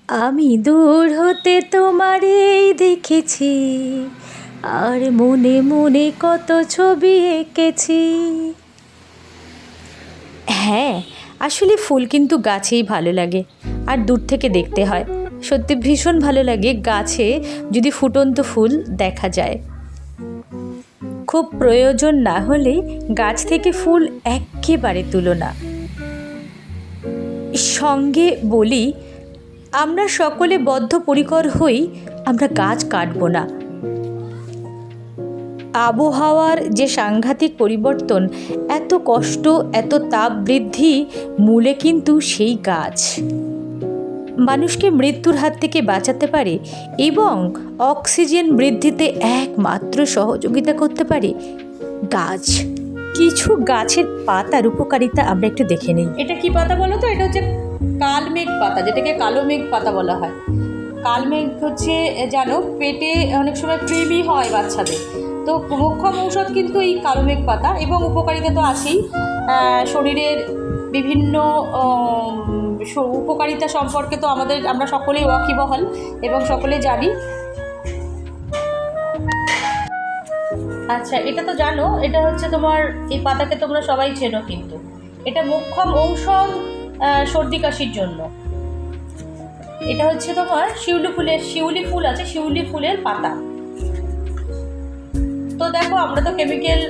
আমি দূর হতে তোমারেই দেখেছি, আর মনে মনে কত ছবি এঁকেছি। হ্যাঁ, আসলে ফুল কিন্তু গাছেই ভালো লাগে, আর দূর থেকে দেখতে হয়। সত্যি ভীষণ ভালো লাগে গাছে যদি ফুটন্ত ফুল দেখা যায়। খুব প্রয়োজন না হলে গাছ থেকে ফুল একেবারে তুলো না। সঙ্গে বলি, আমরা সকলে বদ্ধপরিকর হই, আমরা গাছ কাটব না। আবহাওয়ার যে সাংঘাতিক পরিবর্তন, এত কষ্ট, এত তাপ বৃদ্ধি, মূলে কিন্তু সেই গাছ মানুষকে মৃত্যুর হাত থেকে বাঁচাতে পারে এবং অক্সিজেন বৃদ্ধিতে একমাত্র সহযোগিতা করতে পারে গাছ। কিছু গাছের পাতার উপকারিতা আমরা একটু দেখে নিই। এটা কি পাতা বলো তো? এটা হচ্ছে কালমেঘ পাতা, যেটাকে কালো মেঘ পাতা বলা হয়। কালমেঘ হচ্ছে জানো, পেটে অনেক সময় কৃমি হয় বাচ্চাদের, তো মোক্ষম ঔষধ কিন্তু এই কালমেঘ পাতা। এবং উপকারিতা তো আছেই, শরীরের বিভিন্ন উপকারিতা সম্পর্কে তো আমরা সকলেই ওয়াকিবহাল এবং সকলে জানি। আচ্ছা, এটা তো জানো, এটা হচ্ছে তোমার, এই পাতাকে তোমরা সবাই চেনো, কিন্তু এটা মোক্ষম ঔষধ সর্দি কাশির জন্য। এটা হচ্ছে তোমার শিউলি ফুল আছে, শিউলি ফুলের পাতা। তো দেখো, আমরা তো কেমিক্যাল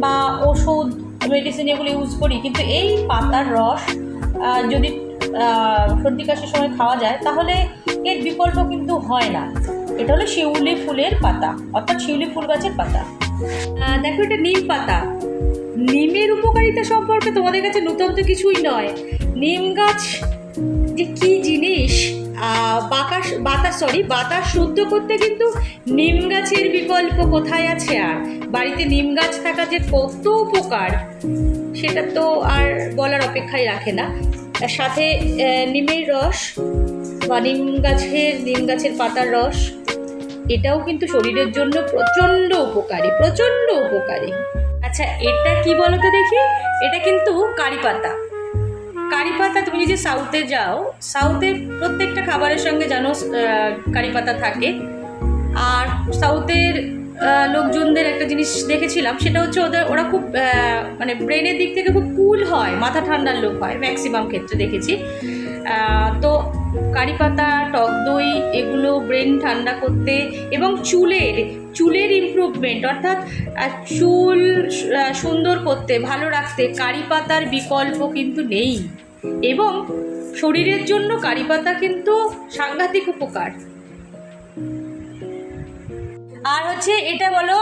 বা ওষুধ, মেডিসিন এগুলো ইউজ করি, কিন্তু এই পাতার রস যদি সর্দি কাশির সময় খাওয়া যায় তাহলে এর বিকল্প কিন্তু হয় না। এটা হলো শিউলি ফুলের পাতা, অর্থাৎ শিউলি ফুল গাছের পাতা। দেখো, এটা নিম পাতা। নিমের উপকারিতা সম্পর্কে তোমাদের কাছে নতুন তো কিছুই নয়। নিম গাছ যে কি জিনিস, বাতাস শুদ্ধ করতে কিন্তু নিম গাছের বিকল্প কোথায় আছে? আর বাড়িতে নিম গাছ থাকা যে কত উপকার, সেটা তো আর বলার অপেক্ষাই রাখে না। সাথে নিমের রস বা নিম গাছের পাতার রস, এটাও কিন্তু শরীরের জন্য প্রচণ্ড উপকারী। আচ্ছা, এটা কি বলো তো দেখি? এটা কিন্তু কারি পাতা। কারি পাতা, তুমি যদি সাউথে যাও, সাউথের প্রত্যেকটা খাবারের সঙ্গে জানো কারি পাতা থাকে। আর সাউথের লোকজনদের একটা জিনিস দেখেছিলাম, সেটা হচ্ছে ওরা খুব মানে ব্রেনের দিক থেকে খুব কুল হয়, মাথা ঠান্ডার লোক হয় ম্যাক্সিমাম ক্ষেত্রে দেখেছি। তো কারি পাতা, টক দই, এগুলো ব্রেন ঠান্ডা করতে এবং চুলের ইমপ্রুভমেন্ট, অর্থাৎ চুল সুন্দর করতে, ভালো রাখতে কারি পাতার বিকল্প কিন্তু নেই। এবং শরীরের জন্য কারি পাতা কিন্তু সাংঘাতিক উপকার। আর হচ্ছে এটা বলো,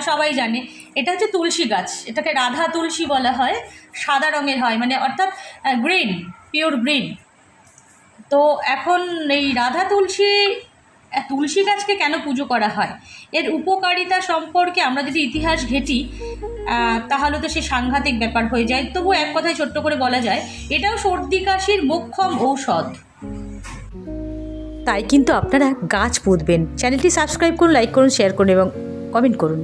সবাই জানে, এটা হচ্ছে তুলসী গাছ। এটাকে রাধা তুলসী বলা হয়, সাদা রঙের হয়, মানে অর্থাৎ গ্রিন, পিওর গ্রিন। তো এখন এই রাধা তুলসী গাছকে কেন পুজো করা হয়, এর উপকারিতা সম্পর্কে আমরা যদি ইতিহাস ঘেঁটি তাহলে তো সে সাংঘাতিক ব্যাপার হয়ে যায়। তবু এক কথায় ছোট্ট করে বলা যায়, এটাও সর্দি কাশির মোক্ষম ঔষধ। তাই কিন্তু আপনারা গাছ পুঁতবেন। চ্যানেলটি সাবস্ক্রাইব করুন, লাইক করুন, শেয়ার করুন এবং কমেন্ট করুন।